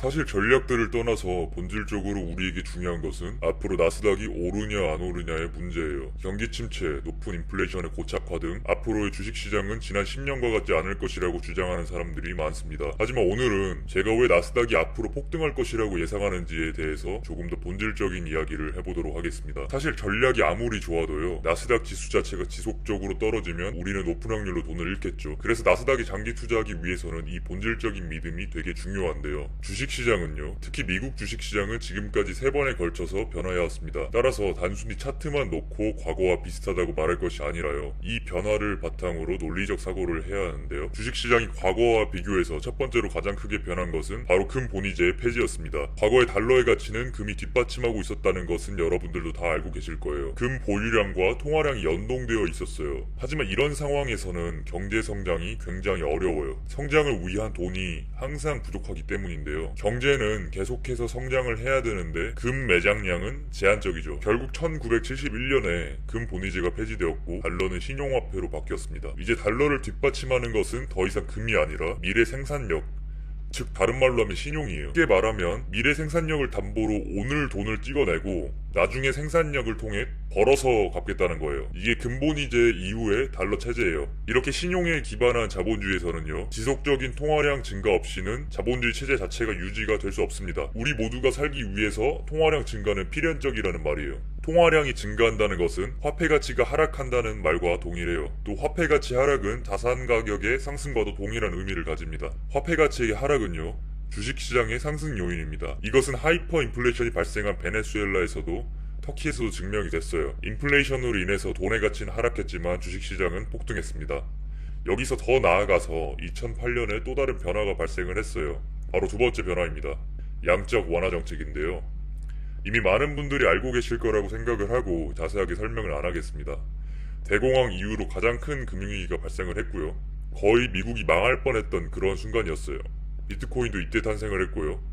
사실 전략들을 떠나서 본질적으로 우리에게 중요한 것은 앞으로 나스닥이 오르냐 안 오르냐의 문제예요. 경기 침체, 높은 인플레이션의 고착화 등 앞으로의 주식시장은 지난 10년과 같지 않을 것이라고 주장하는 사람들이 많습니다. 하지만 오늘은 제가 왜 나스닥이 앞으로 폭등할 것이라고 예상하는지에 대해서 조금 더 본질적인 이야기를 해보도록 하겠습니다. 사실 전략이 아무리 좋아도요, 나스닥 지수 자체가 지속적으로 떨어지면 우리는 높은 확률로 돈을 잃겠죠. 그래서 나스닥이 장기 투자하기 위해서는 이 본질적인 믿음이 되게 중요한데요. 주식시장은요, 특히 미국 주식시장은 지금까지 3번에 걸쳐서 변화해왔습니다. 따라서 단순히 차트만 놓고 과거와 비슷하다고 말할 것이 아니라요, 이 변화를 바탕으로 논리적 사고를 해야 하는데요. 주식시장이 과거와 비교해서 첫 번째로 가장 크게 변한 것은 바로 금 본위제의 폐지였습니다. 과거의 달러의 가치는 금이 뒷받침하고 있었다는 것은 여러분들도 다 알고 계실 거예요. 금 보유량과 통화량이 연동되어 있었어요. 하지만 이런 상황에서는 경제 성장이 굉장히 어려워요. 성장을 위한 돈이 항상 부족하기 때문인데요. 경제는 계속해서 성장을 해야 되는데 금 매장량은 제한적이죠. 결국 1971년에 금 본위제가 폐지되었고 달러는 신용화폐로 바뀌었습니다. 이제 달러를 뒷받침하는 것은 더 이상 금이 아니라 미래 생산력, 즉 다른 말로 하면 신용이에요. 쉽게 말하면 미래 생산력을 담보로 오늘 돈을 찍어내고 나중에 생산력을 통해 벌어서 갚겠다는 거예요. 이게 근본이제 이후의 달러 체제예요. 이렇게 신용에 기반한 자본주의에서는요, 지속적인 통화량 증가 없이는 자본주의 체제 자체가 유지가 될 수 없습니다. 우리 모두가 살기 위해서 통화량 증가는 필연적이라는 말이에요. 통화량이 증가한다는 것은 화폐 가치가 하락한다는 말과 동일해요. 또 화폐 가치 하락은 자산 가격의 상승과도 동일한 의미를 가집니다. 화폐 가치의 하락은요, 주식시장의 상승 요인입니다. 이것은 하이퍼 인플레이션이 발생한 베네수엘라에서도 터키에서도 증명이 됐어요. 인플레이션으로 인해서 돈의 가치는 하락했지만 주식시장은 폭등했습니다. 여기서 더 나아가서 2008년에 또 다른 변화가 발생을 했어요. 바로 두 번째 변화입니다. 양적 완화 정책인데요. 이미 많은 분들이 알고 계실 거라고 생각을 하고 자세하게 설명을 안 하겠습니다. 대공황 이후로 가장 큰 금융위기가 발생을 했고요. 거의 미국이 망할 뻔했던 그런 순간이었어요. 비트코인도 이때 탄생을 했고요.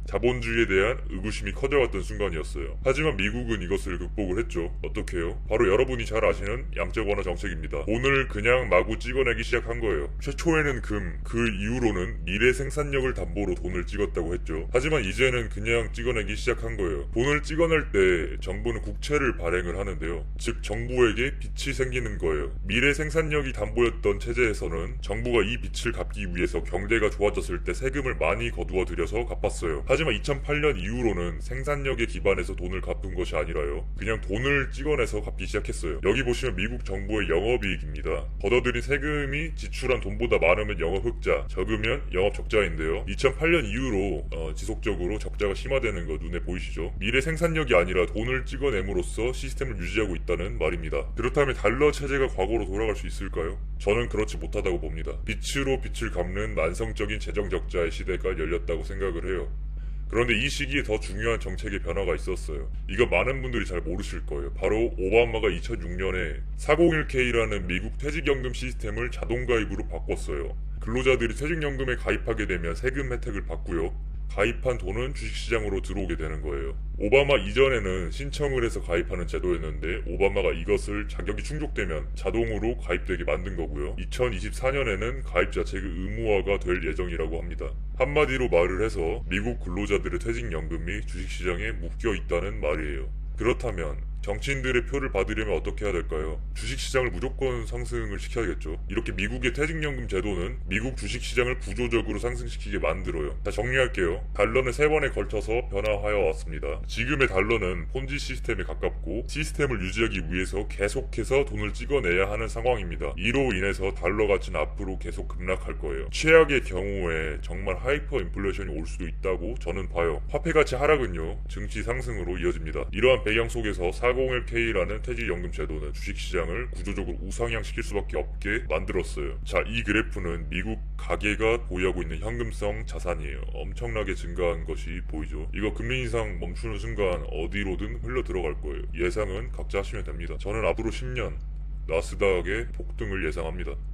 자본주의에 대한 의구심이 커져갔던 순간이었어요. 하지만 미국은 이것을 극복을 했죠. 어떻게 해요? 바로 여러분이 잘 아시는 양적 완화 정책입니다. 돈을 그냥 마구 찍어내기 시작한 거예요. 최초에는 금, 그 이후로는 미래 생산력을 담보로 돈을 찍었다고 했죠. 하지만 이제는 그냥 찍어내기 시작한 거예요. 돈을 찍어낼 때 정부는 국채를 발행을 하는데요. 즉 정부에게 빚이 생기는 거예요. 미래 생산력이 담보였던 체제에서는 정부가 이 빚을 갚기 위해서 경제가 좋아졌을 때 세금을 많이 거두어 들여서 갚았어요. 하지만 2008년 이후로는 생산력에 기반해서 돈을 갚은 것이 아니라요, 그냥 돈을 찍어내서 갚기 시작했어요. 여기 보시면 미국 정부의 영업이익입니다. 걷어들인 세금이 지출한 돈보다 많으면 영업 흑자, 적으면 영업 적자인데요. 2008년 이후로 지속적으로 적자가 심화되는 거 눈에 보이시죠? 미래 생산력이 아니라 돈을 찍어냄으로써 시스템을 유지하고 있다는 말입니다. 그렇다면 달러 체제가 과거로 돌아갈 수 있을까요? 저는 그렇지 못하다고 봅니다. 빚으로 빚을 갚는 만성적인 재정 적자의 시대가 열렸다고 생각을 해요. 그런데 이 시기에 더 중요한 정책의 변화가 있었어요. 이거 많은 분들이 잘 모르실 거예요. 바로 오바마가 2006년에 401k라는 미국 퇴직연금 시스템을 자동 가입으로 바꿨어요. 근로자들이 퇴직연금에 가입하게 되면 세금 혜택을 받고요, 가입한 돈은 주식시장으로 들어오게 되는 거예요. 오바마 이전에는 신청을 해서 가입하는 제도였는데 오바마가 이것을 자격이 충족되면 자동으로 가입되게 만든 거고요. 2024년에는 가입 자체가 의무화가 될 예정이라고 합니다. 한마디로 말을 해서 미국 근로자들의 퇴직연금이 주식시장에 묶여 있다는 말이에요. 그렇다면 정치인들의 표를 받으려면 어떻게 해야 될까요? 주식시장을 무조건 상승을 시켜야겠죠. 이렇게 미국의 퇴직연금 제도는 미국 주식시장을 구조적으로 상승시키게 만들어요. 자, 정리할게요. 달러는 3번에 걸쳐서 변화하여 왔습니다. 지금의 달러는 폰지 시스템에 가깝고 시스템을 유지하기 위해서 계속해서 돈을 찍어내야 하는 상황입니다. 이로 인해서 달러 가치는 앞으로 계속 급락할 거예요. 최악의 경우에 정말 하이퍼 인플레이션이 올 수도 있다고 저는 봐요. 화폐 가치 하락은요, 증시 상승으로 이어집니다. 이러한 배경 속에서 401k라는 퇴직연금 제도는 주식시장을 구조적으로 우상향시킬 수밖에 없게 만들었어요. 자, 이 그래프는 미국 가계가 보유하고 있는 현금성 자산이에요. 엄청나게 증가한 것이 보이죠. 이거 금리 인상 멈추는 순간 어디로든 흘러 들어갈 거예요. 예상은 각자 하시면 됩니다. 저는 앞으로 10년 나스닥의 폭등을 예상합니다.